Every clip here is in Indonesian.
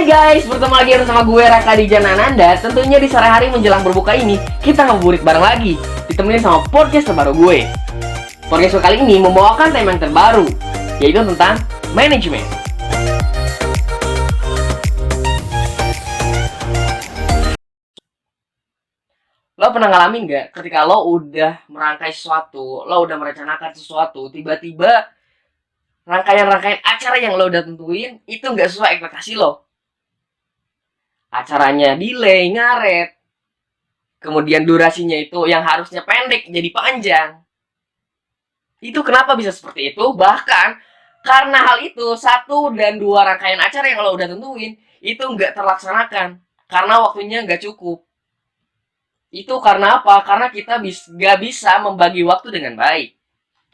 guys, bertemu lagi bersama gue Raka Dijanananda. Tentunya di sore hari menjelang berbuka ini kita ngabuburit bareng lagi, ditemenin sama podcast terbaru gue. Podcast gue kali ini membawakan tema yang terbaru, yaitu tentang manajemen. Lo pernah ngalamin nggak ketika lo udah merangkai sesuatu, lo udah merencanakan sesuatu, tiba-tiba rangkaian-rangkaian acara yang lo udah tentuin itu nggak sesuai ekspektasi lo? Acaranya delay, ngaret, kemudian durasinya itu yang harusnya pendek jadi panjang. Itu kenapa bisa seperti itu? Bahkan karena hal itu, 1 dan 2 rangkaian acara yang lo udah tentuin itu nggak terlaksanakan karena waktunya nggak cukup. Itu karena apa? Karena kita nggak bisa membagi waktu dengan baik.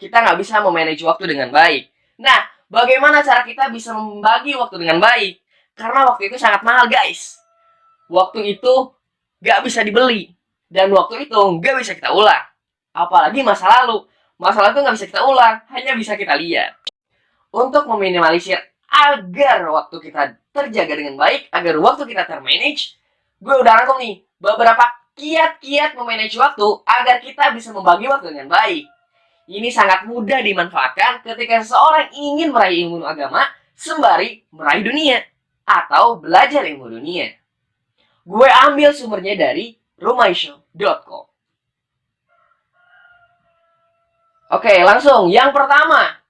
Kita nggak bisa memanage waktu dengan baik. Nah, bagaimana cara kita bisa membagi waktu dengan baik? Karena waktu itu sangat mahal, guys. Waktu itu nggak bisa dibeli. Dan waktu itu nggak bisa kita ulang. Apalagi masa lalu. Masa lalu itu nggak bisa kita ulang. Hanya bisa kita lihat. Untuk meminimalisir agar waktu kita terjaga dengan baik, agar waktu kita termanage, gue udah rangkum nih beberapa kiat-kiat memanage waktu agar kita bisa membagi waktu dengan baik. Ini sangat mudah dimanfaatkan ketika seseorang ingin meraih ilmu agama sembari meraih dunia atau belajar ilmu dunia. Gue ambil sumbernya dari rumaisho.com. Oke, langsung. Yang pertama,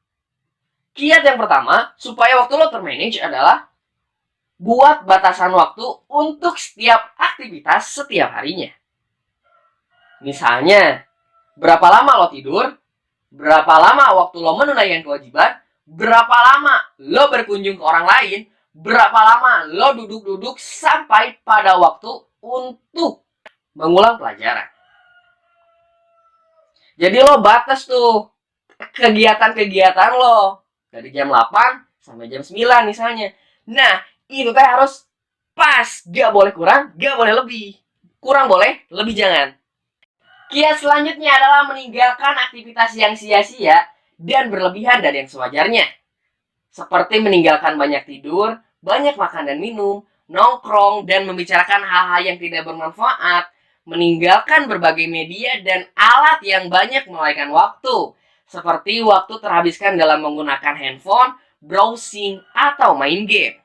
kiat yang pertama supaya waktu lo termanage adalah buat batasan waktu untuk setiap aktivitas setiap harinya. Misalnya, berapa lama lo tidur, berapa lama waktu lo menunaikan kewajiban, berapa lama lo berkunjung ke orang lain, berapa lama lo duduk-duduk sampai pada waktu untuk mengulang pelajaran. Jadi lo batas tuh kegiatan-kegiatan lo dari jam 8 sampai jam 9 misalnya. Nah, itu teh harus pas, gak boleh kurang, gak boleh lebih. Kurang boleh, lebih jangan. Kiat selanjutnya adalah meninggalkan aktivitas yang sia-sia dan berlebihan dari yang sewajarnya. Seperti meninggalkan banyak tidur, banyak makan dan minum, nongkrong, dan membicarakan hal-hal yang tidak bermanfaat, meninggalkan berbagai media dan alat yang banyak melewatkan waktu, seperti waktu terhabiskan dalam menggunakan handphone, browsing, atau main game.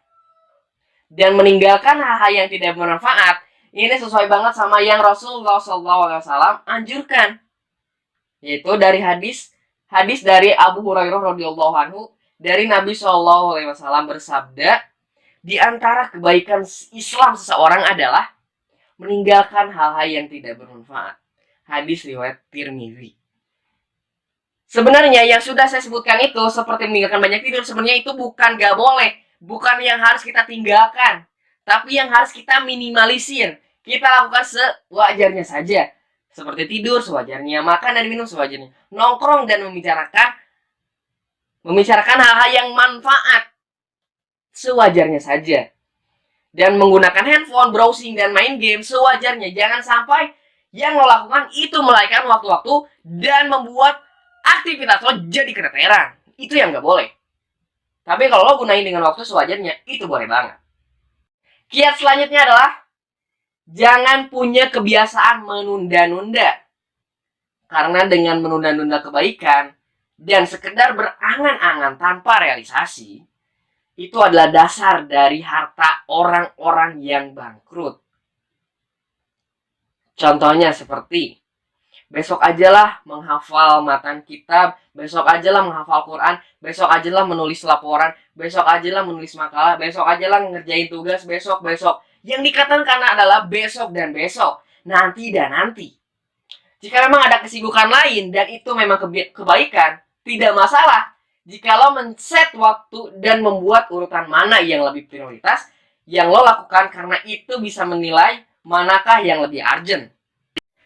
Dan meninggalkan hal-hal yang tidak bermanfaat, ini sesuai banget sama yang Rasulullah SAW anjurkan, yaitu dari hadis dari Abu Hurairah radhiyallahu anhu, dari Nabi SAW bersabda, di antara kebaikan Islam seseorang adalah meninggalkan hal-hal yang tidak bermanfaat. Hadis riwayat Tirmidzi. Sebenarnya yang sudah saya sebutkan itu, seperti meninggalkan banyak tidur, sebenarnya itu bukan gak boleh, bukan yang harus kita tinggalkan, tapi yang harus kita minimalisir. Kita lakukan sewajarnya saja, seperti tidur sewajarnya, makan dan minum sewajarnya, nongkrong dan membicarakan hal-hal yang manfaat sewajarnya saja, dan menggunakan handphone, browsing, dan main game sewajarnya. Jangan sampai yang lo lakukan itu melewatkan waktu-waktu dan membuat aktivitas lo jadi keteteran. Itu yang gak boleh. Tapi kalau lo gunain dengan waktu sewajarnya, itu boleh banget. Kiat selanjutnya adalah jangan punya kebiasaan menunda-nunda. Karena dengan menunda-nunda kebaikan dan sekedar berangan-angan tanpa realisasi, itu adalah dasar dari harta orang-orang yang bangkrut. Contohnya seperti, besok ajalah menghafal matan kitab, besok ajalah menghafal Quran, besok ajalah menulis laporan, besok ajalah menulis makalah, besok ajalah ngerjain tugas, besok. Yang dikatakan adalah besok dan besok, nanti dan nanti. Jika memang ada kesibukan lain dan itu memang kebaikan, tidak masalah jika lo men-set waktu dan membuat urutan mana yang lebih prioritas yang lo lakukan, karena itu bisa menilai manakah yang lebih urgent.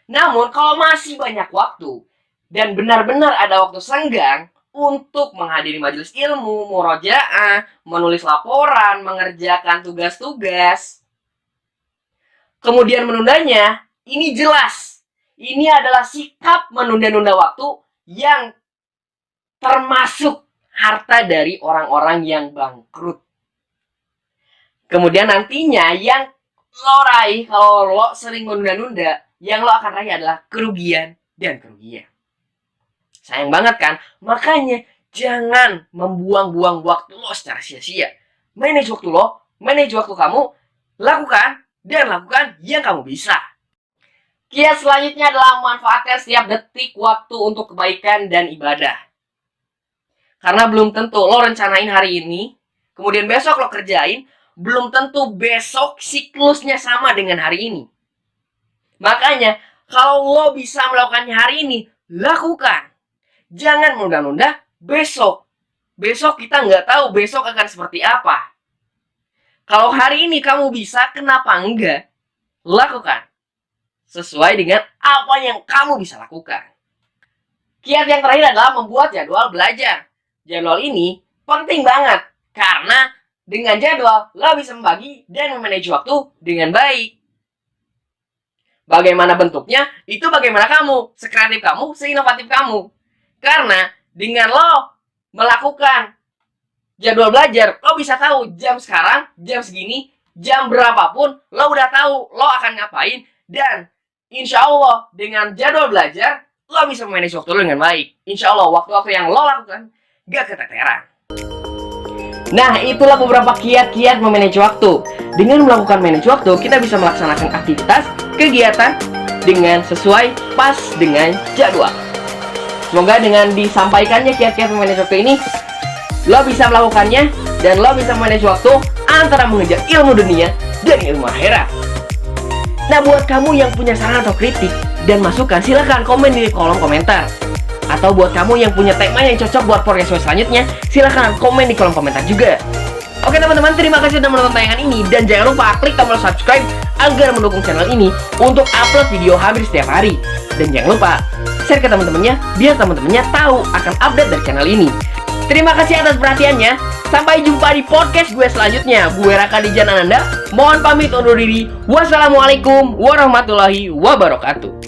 Namun kalau masih banyak waktu dan benar-benar ada waktu senggang untuk menghadiri majelis ilmu, murojaah, menulis laporan, mengerjakan tugas-tugas, kemudian menundanya, ini jelas. Ini adalah sikap menunda-nunda waktu yang termasuk harta dari orang-orang yang bangkrut. Kemudian nantinya yang lo raih kalau lo sering menunda-nunda, yang lo akan raih adalah kerugian dan kerugian. Sayang banget kan? Makanya jangan membuang-buang waktu lo secara sia-sia. Manage waktu lo, manage waktu kamu, lakukan yang kamu bisa. Kiat selanjutnya adalah manfaatkan setiap detik waktu untuk kebaikan dan ibadah. Karena belum tentu lo rencanain hari ini, kemudian besok lo kerjain, belum tentu besok siklusnya sama dengan hari ini. Makanya, kalau lo bisa melakukannya hari ini, lakukan. Jangan menunda-nunda besok. Besok kita nggak tahu besok akan seperti apa. Kalau hari ini kamu bisa, kenapa enggak? Lakukan. Sesuai dengan apa yang kamu bisa lakukan. Kiat yang terakhir adalah membuat jadwal belajar. Jadwal ini penting banget. Karena dengan jadwal, lo bisa membagi dan memanage waktu dengan baik. Bagaimana bentuknya, itu bagaimana kamu, sekreatif kamu, seinovatif kamu. Karena dengan lo melakukan jadwal belajar, lo bisa tahu jam sekarang, jam segini, jam berapapun, lo udah tahu lo akan ngapain. Dan insya Allah dengan jadwal belajar, lo bisa memanage waktu lo dengan baik. Insya Allah waktu-waktu yang lo lakukan gak keteteran. Nah, itulah beberapa kiat-kiat memanage waktu. Dengan melakukan manage waktu, kita bisa melaksanakan aktivitas, kegiatan dengan sesuai pas dengan jadwal. Semoga dengan disampaikannya kiat-kiat memanage waktu ini, lo bisa melakukannya dan lo bisa memanage waktu antara mengejar ilmu dunia dan ilmu akhirat. Nah, buat kamu yang punya saran atau kritik dan masukan, silahkan komen di kolom komentar. Atau buat kamu yang punya tema yang cocok buat podcast selanjutnya, silahkan komen di kolom komentar juga. Oke teman-teman, terima kasih sudah menonton tayangan ini. Dan jangan lupa klik tombol subscribe agar mendukung channel ini untuk upload video hampir setiap hari. Dan jangan lupa share ke teman-temannya, biar teman-temannya tahu akan update dari channel ini. Terima kasih atas perhatiannya. Sampai jumpa di podcast gue selanjutnya. Gue Raka Dijan Ananda, mohon pamit undur diri. Wassalamualaikum warahmatullahi wabarakatuh.